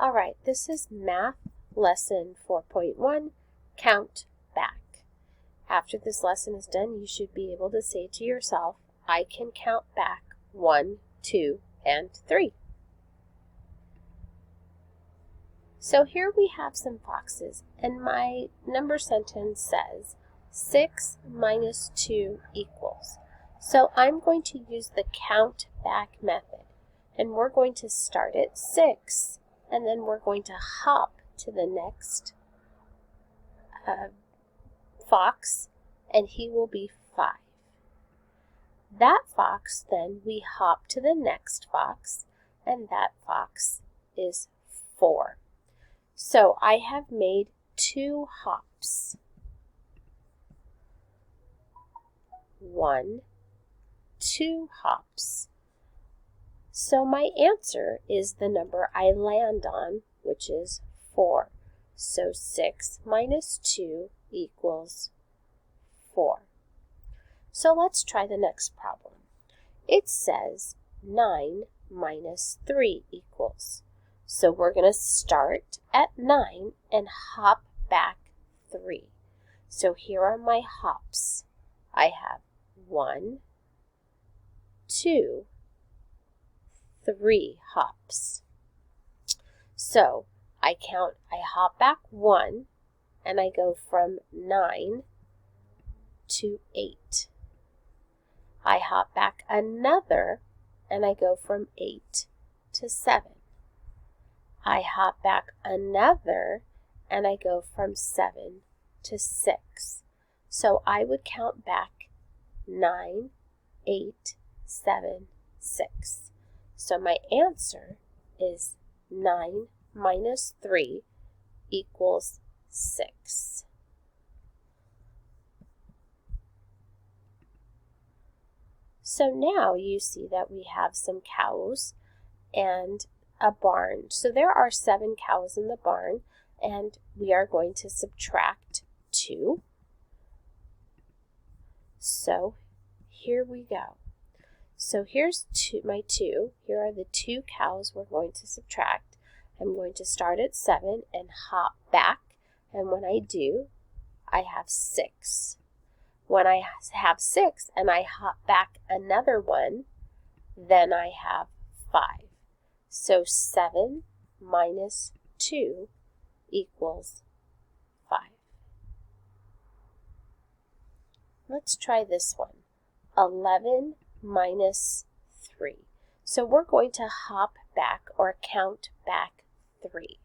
All right, this is Math Lesson 4.1, Count Back. After this lesson is done, you should be able to say to yourself, I can count back 1, 2, and 3. So here we have some foxes, and my number sentence says 6 minus 2 equals. So I'm going to use the count back method, and we're going to start at 6, and then we're going to hop to the next fox, and he will be 5. That fox, then we hop to the next fox, and that fox is 4. So I have made 2 hops. 1, 2 hops. So my answer is the number I land on, which is 4. So 6 minus 2 equals 4. So let's try the next problem. It says 9 minus 3 equals. So we're going to start at 9 and hop back 3. So here are my hops. I have 1, 2, 3 hops. So I hop back 1, and I go from 9 to 8. I hop back another, and I go from 8 to 7. I hop back another, and I go from 7 to 6. So I would count back 9, 8, 7, 6. So my answer is 9 minus 3 equals 6. So now you see that we have some cows and a barn. So there are 7 cows in the barn, and we are going to subtract 2. So here we go. So here's my 2. Here are the 2 cows we're going to subtract. I'm going to start at 7 and hop back, and when I do, I have 6. When I have 6 and I hop back another one, then I have 5. So 7 minus 2 equals 5. Let's try this one. 11 minus 3. So we're going to hop back or count back 3.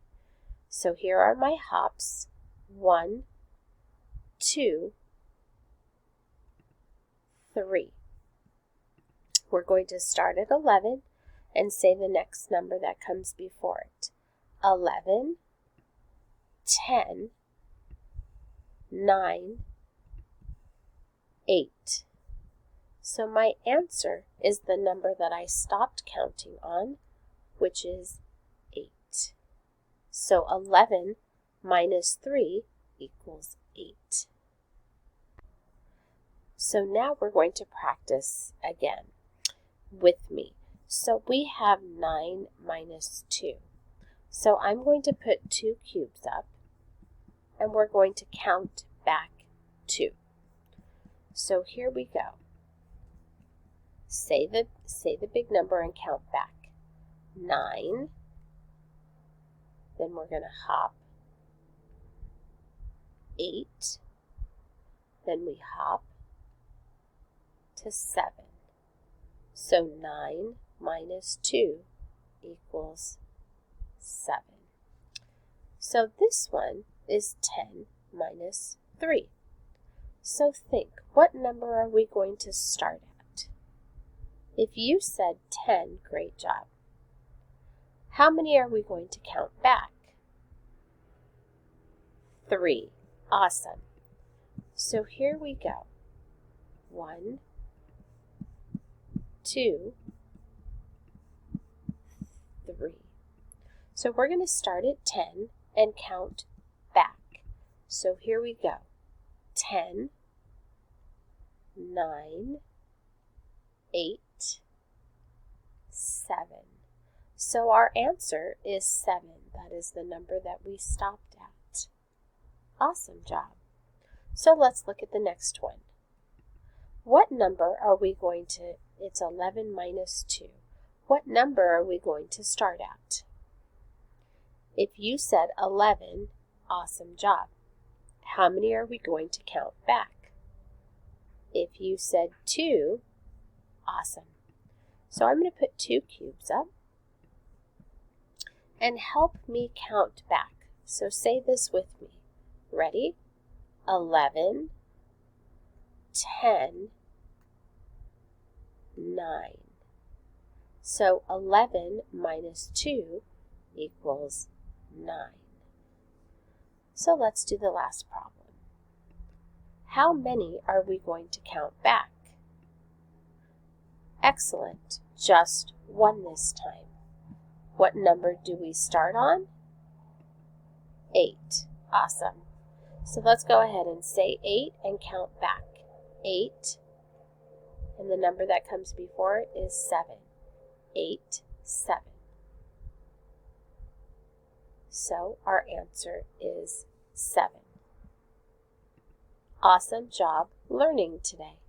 So here are my hops. 1, 2, 3. We're going to start at 11 and say the next number that comes before it. 11, 10, 9, 8. So my answer is the number that I stopped counting on, which is 8. So 11 minus 3 equals 8. So now we're going to practice again with me. So we have 9 minus 2. So I'm going to put 2 cubes up, and we're going to count back 2. So here we go. Say the big number and count back. 9. Then we're going to hop. 8. Then we hop to 7. So 9 minus 2 equals 7. So this one is 10 minus 3. So think, what number are we going to start at? If you said 10, great job. How many are we going to count back? 3. Awesome. So here we go. 1, 2, 3. So we're going to start at 10 and count back. So here we go. 10, 9, 8, 7. So our answer is 7. That is the number that we stopped at. Awesome job. So let's look at the next one. What number are we going to, it's 11 minus 2. What number are we going to start at? If you said 11, awesome job. How many are we going to count back? If you said 2, awesome. So I'm going to put 2 cubes up and help me count back. So say this with me. Ready? 11, 10, 9. So 11 minus 2 equals 9. So let's do the last problem. How many are we going to count back? Excellent, just 1 this time. What number do we start on? 8. Awesome. So let's go ahead and say 8 and count back. 8, and the number that comes before it is 7. 8, 7. So our answer is 7. Awesome job learning today.